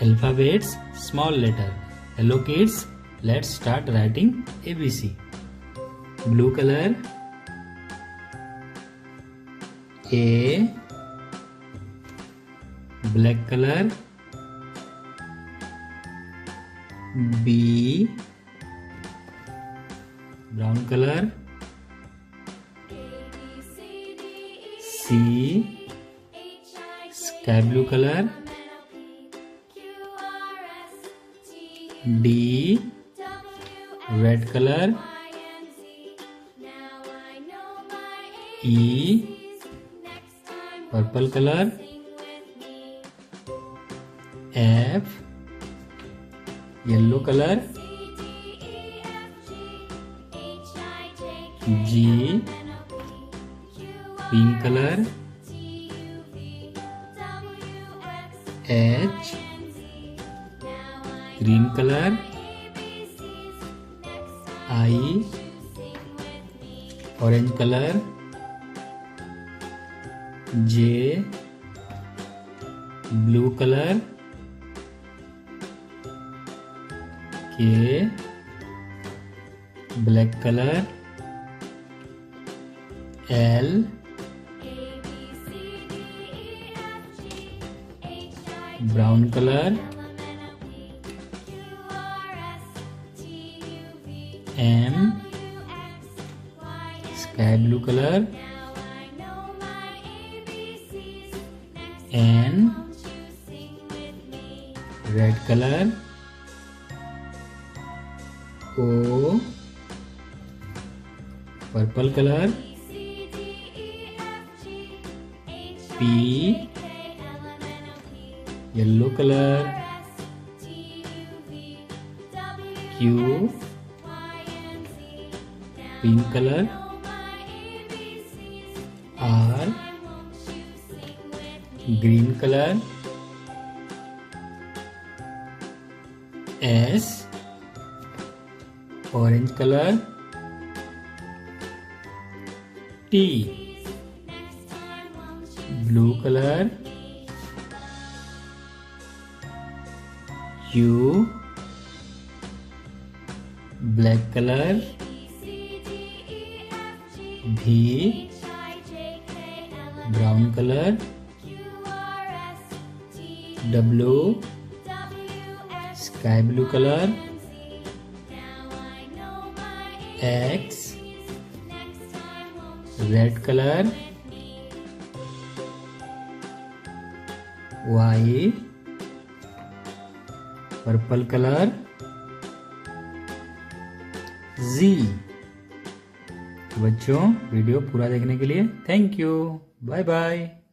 Alphabets, small letter. Hello kids, let's start writing ABC. Blue color, A. Black color, B. Brown color, C. Sky blue color, D. Red color, E. Purple color, F. Yellow color, G. Pink color, H. Green color, I. Orange color, J. Blue color, K. Black color, L. Brown color, M. Sky blue color, N. Red color, O. Purple color, P. Yellow color, Q. Pink color, R. Green color, S. Orange color, T. Blue color, U. Black color, V. Brown color, W. Sky blue color, X. Red color, Y. Purple color, Z। बच्चों video पूरा देखने के लिए thank you. Bye bye.